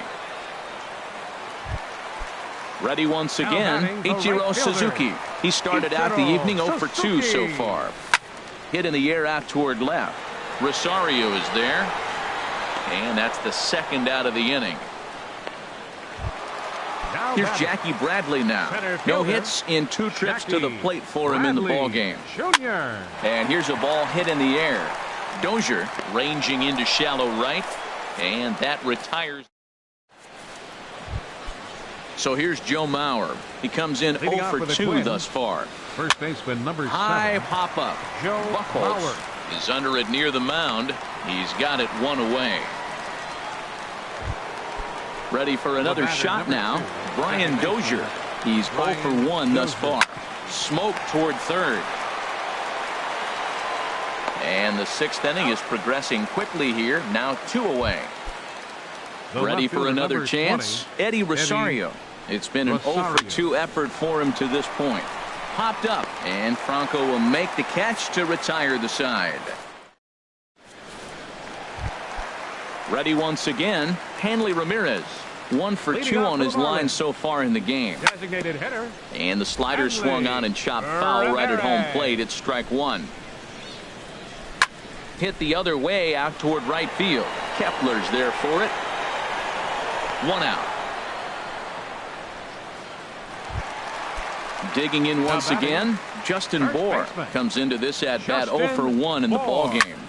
Ready once again, Ichiro Suzuki. He started out the evening 0 for 2 so far. Hit in the air out toward left. Rosario is there. And that's the second out of the inning. Here's Jackie Bradley now. No hits in 2 trips to the plate for him in the ball game. And here's a ball hit in the air. Dozier ranging into shallow right, and that retires. So here's Joe Mauer. He comes in 0 for 2 thus far. First baseman number 7. High pop up. Joe Buchholz is under it near the mound. He's got it 1 away. Ready for another shot now. Brian Dozier. He's 0 for 1 thus far. Smoke toward third. And the 6th inning is progressing quickly here. Now 2 away. Ready for another chance. Eddie Rosario. It's been an 0 for 2 effort for him to this point. Popped up, and Franco will make the catch to retire the side. Ready once again, Hanley Ramirez. 1 for 2 on his line so far in the game. Designated hitter. And the slider swung on and chopped foul right at home plate. It's strike 1. Hit the other way out toward right field. Kepler's there for it. 1 out. Digging in once again, Justin Bohr comes into this at bat 0 for 1 in the ball game.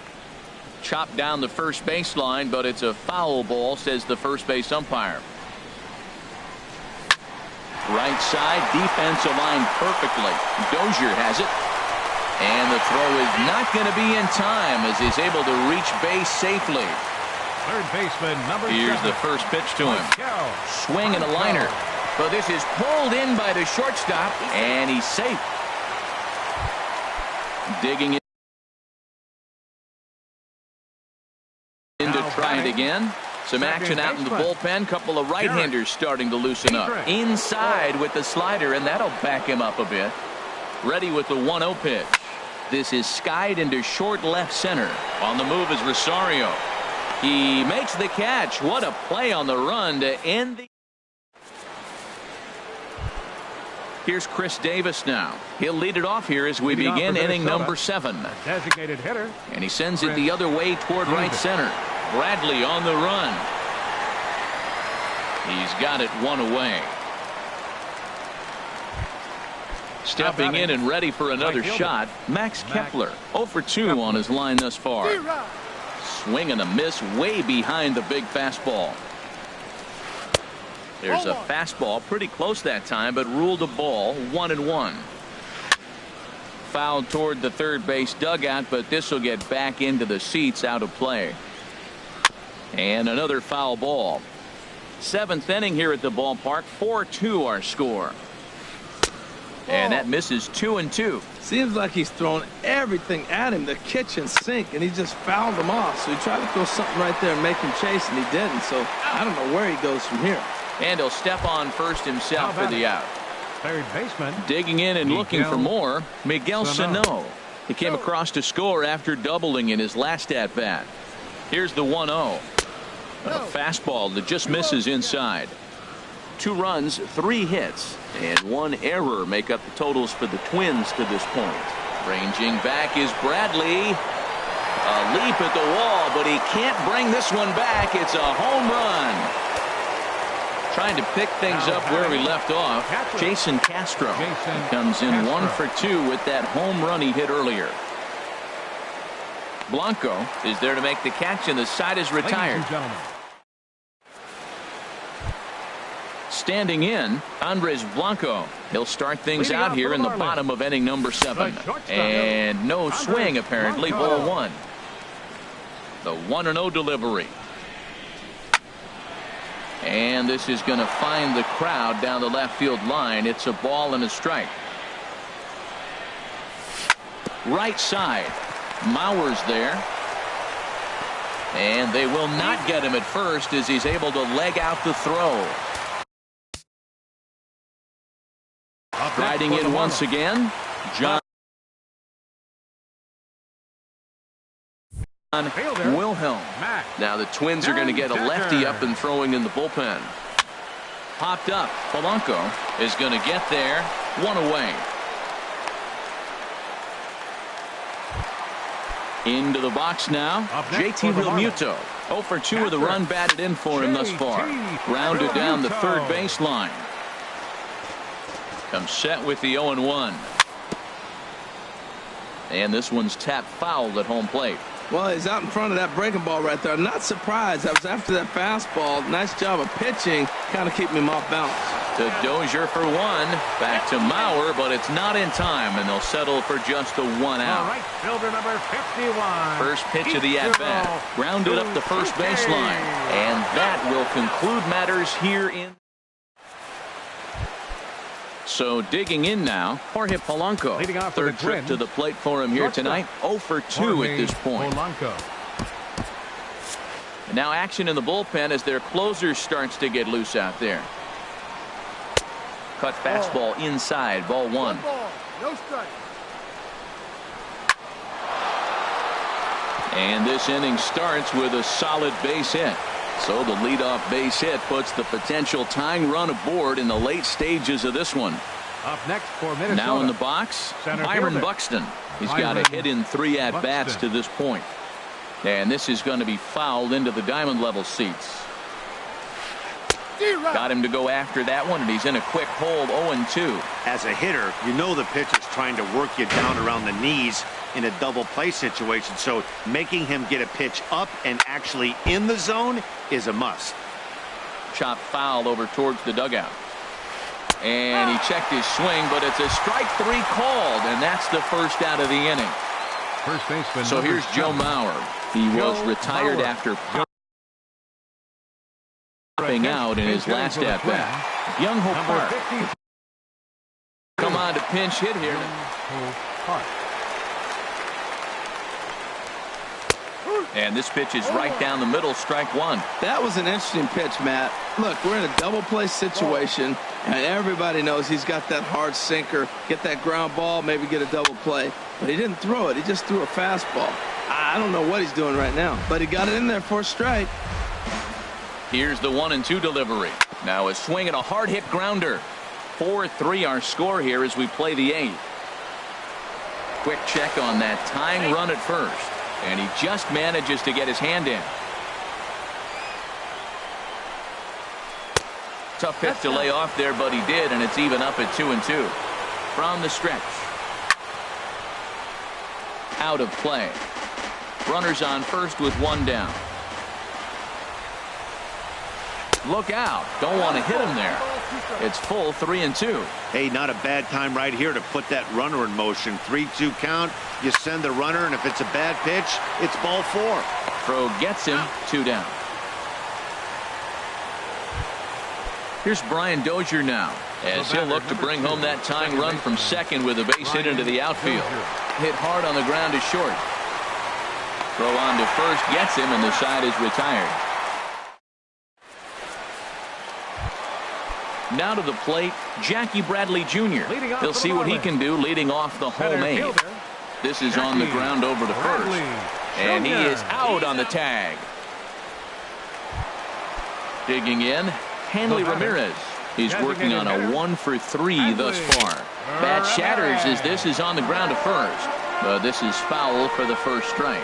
Chopped down the first baseline, but it's a foul ball, says the first base umpire. Right side, defensive line perfectly. Dozier has it. And the throw is not going to be in time as he's able to reach base safely. Third baseman number 7. Here's the first pitch to him. Swing and a liner. But this is pulled in by the shortstop, and he's safe. Digging in to try it again. Some action out in the bullpen. Couple of right-handers starting to loosen up. Inside with the slider, and that'll back him up a bit. Ready with the 1-0 pitch. This is skied into short left center. On the move is Rosario. He makes the catch. What a play on the run to end the... Here's Chris Davis now. He'll lead it off here as we begin inning number 7. Designated hitter. And he sends it the other way toward right center. Bradley on the run. He's got it 1 away. Stepping in and ready for another shot, Max Kepler. 0 for 2 on his line thus far. Swing and a miss way behind the big fastball. There's a fastball pretty close that time, but ruled a ball. 1-1. Fouled toward the third base dugout, but this will get back into the seats out of play. And another foul ball. Seventh inning here at the ballpark. 4-2 our score. And that misses 2-2. Seems like he's thrown everything at him, the kitchen sink, and he just fouled them off. So he tried to throw something right there and make him chase, and he didn't. So I don't know where he goes from here. And he'll step on first himself for the out. Third baseman. Digging in and looking for more, Miguel Sano. He came across to score after doubling in his last at-bat. Here's the 1-0. A fastball that just misses inside. 2 runs, 3 hits, and 1 error make up the totals for the Twins to this point. Ranging back is Bradley. A leap at the wall, but he can't bring this one back. It's a home run. Trying to pick things up where we left off, Jason Castro comes in 1 for 2 with that home run he hit earlier. Blanco is there to make the catch, and the side is retired. Standing in, Andres Blanco. He'll start things out here in the bottom of inning number 7. And no swing, apparently, ball 1. The 1-0 delivery. And this is going to find the crowd down the left field line. It's a ball and a strike. Right side. Mauer's there. And they will not get him at first as he's able to leg out the throw. Riding in once again, John Wilhelm. Now the Twins are going to get a lefty up and throwing in the bullpen. Popped up. Polanco is going to get there. 1 away. Into the box now. JT Realmuto. 0 for 2 of the run batted in for him thus far. Grounded down the third baseline. Comes set with the 0-1. And this one's tapped foul at home plate. Well, he's out in front of that breaking ball right there. I'm not surprised. That was after that fastball. Nice job of pitching. Kind of keeping him off balance. To Dozier for 1. Back to Mauer, but it's not in time, and they'll settle for just a 1 out. Right fielder number 51. First pitch of the at-bat. Grounded up the first baseline. And that will conclude matters here in. So digging in now, Jorge Polanco. Third trip to the plate for him here tonight. 0 for 2 at this point. And now action in the bullpen as their closer starts to get loose out there. Cut fastball inside, ball 1. No strike. And this inning starts with a solid base hit. So the leadoff base hit puts the potential tying run aboard in the late stages of this one. Up next for Minnesota. Now in the box, Byron Buxton. He's got a hit in 3 at-bats to this point. And this is going to be fouled into the diamond level seats. Got him to go after that one, and he's in a quick hold, 0-2. As a hitter, you know the pitch is trying to work you down around the knees in a double play situation, so making him get a pitch up and actually in the zone is a must. Chop foul over towards the dugout. And he checked his swing, but it's a strike 3 called, and that's the first out of the inning. First baseman. So here's Joe Mauer. He was retired after popping out in his last at-bat. Young Hope Park. Come on to pinch hit here. And this pitch is right down the middle, strike 1. That was an interesting pitch, Matt. Look, we're in a double play situation, and everybody knows he's got that hard sinker. Get that ground ball, maybe get a double play. But he didn't throw it. He just threw a fastball. I don't know what he's doing right now, but he got it in there for a strike. Here's the 1-2 delivery. Now a swing and a hard hit grounder. 4-3 our score here as we play the 8th. Quick check on that tying run at first. And he just manages to get his hand in. Tough pitch to lay off there, but he did, and it's even up at 2-2. From the stretch. Out of play. Runners on first with 1 down. Look out. Don't want to hit him there. It's full 3-2. Hey, not a bad time right here to put that runner in motion. 3-2 count. You send the runner, and if it's a bad pitch, it's ball 4. Throw gets him. 2 down. Here's Brian Dozier now, as he'll look to bring home that tying run from second with a base hit into the outfield. Hit hard on the ground to short. Throw on to first gets him, and the side is retired. Now to the plate, Jackie Bradley Jr. He'll see what he can do leading off the home eight. This is on the ground over to first. And he is out on the tag. Digging in, Hanley Ramirez. He's working on a 1-for-3 thus far. Bat shatters as this is on the ground to first. But this is foul for the first strike.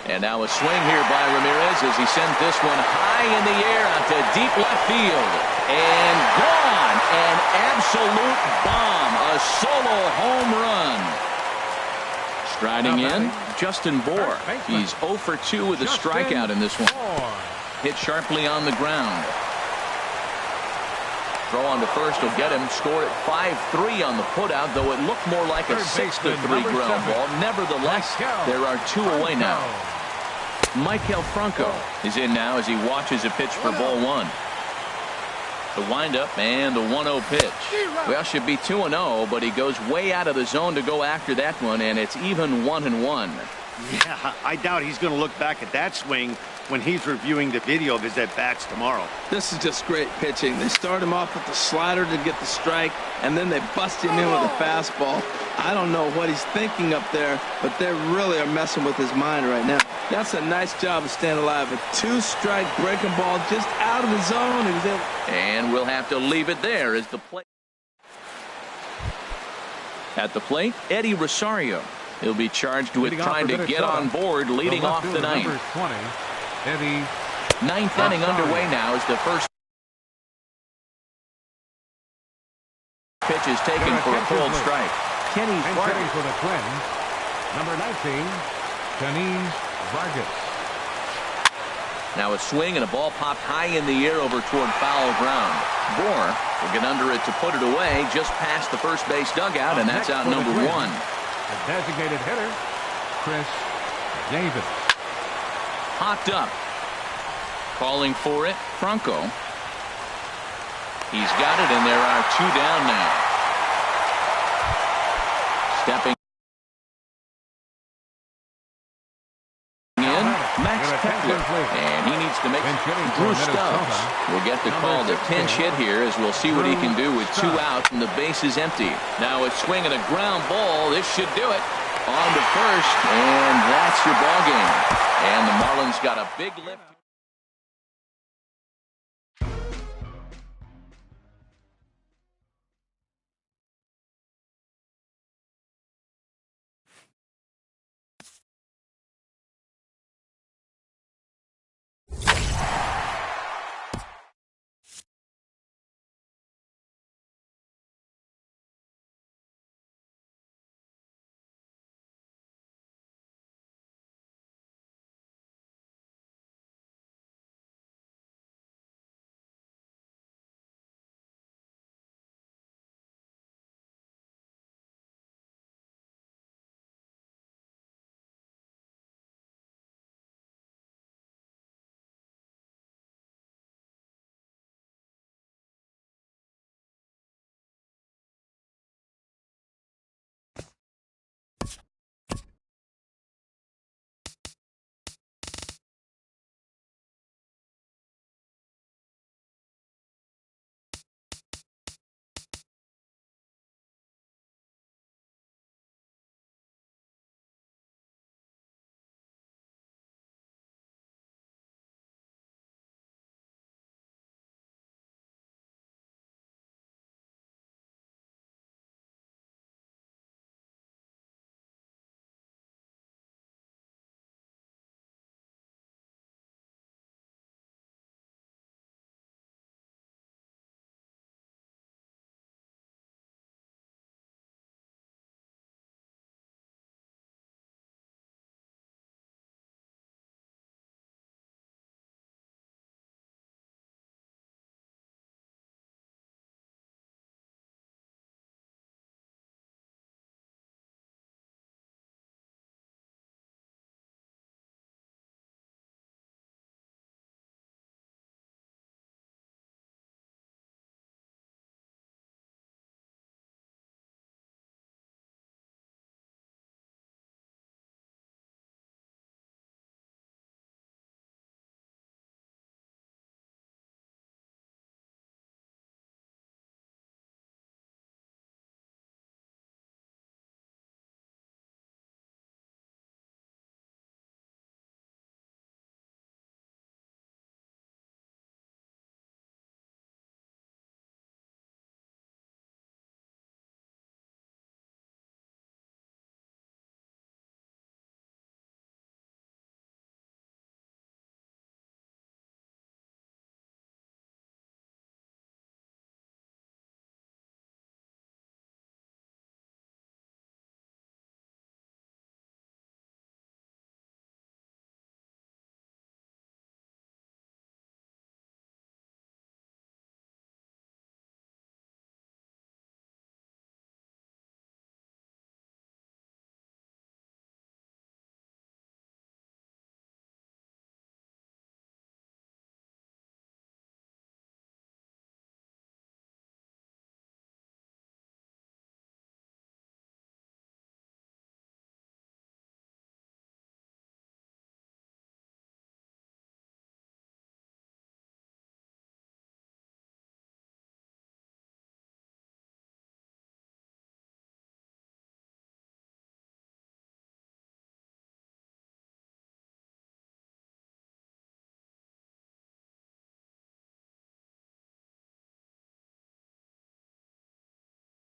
And now a swing here by Ramirez as he sends this one high in the air out to deep left field. And gone. An absolute bomb. A solo home run. Striding in, Justin Bohr. He's 0 for 2 with a strikeout in this one. Hit sharply on the ground. Throw on to first will get him. Scored at 5-3 on the putout, though it looked more like a 6-3 ground ball. Nevertheless, there are 2 away now. Maikel Franco is in now as he watches a pitch for ball 1. The windup and the 1-0 pitch. Well, should be 2-0, but he goes way out of the zone to go after that one, and it's even 1-1. Yeah, I doubt he's going to look back at that swing when he's reviewing the video of his at-bats tomorrow. This is just great pitching. They start him off with the slider to get the strike, and then they bust him in with a fastball. I don't know what he's thinking up there, but they really are messing with his mind right now. That's a nice job of staying alive. A 2-strike breaking ball just out of the zone. He was able. And we'll have to leave it there as the plate. At the plate, Eddie Rosario. He'll be charged with trying to get on board leading off the ninth. Ninth inning underway now as the first pitch is taken for a cold strike. Kenny Vargas for the Twins. Number 19, Kenny Vargas. Now a swing and a ball popped high in the air over toward foul ground. Bohr will get under it to put it away just past the first base dugout, and that's out number 1. The designated hitter, Chris Davis. Hopped up. Calling for it, Franco. He's got it, and there are 2 down now. Stepping in, Max Kepler. And he needs to make Drew Stubbs will get the call to pinch hit here as we'll see what he can do with 2 outs and the base is empty. Now a swing and a ground ball. This should do it. On to first, and that's your ball game. And the Marlins got a big lift.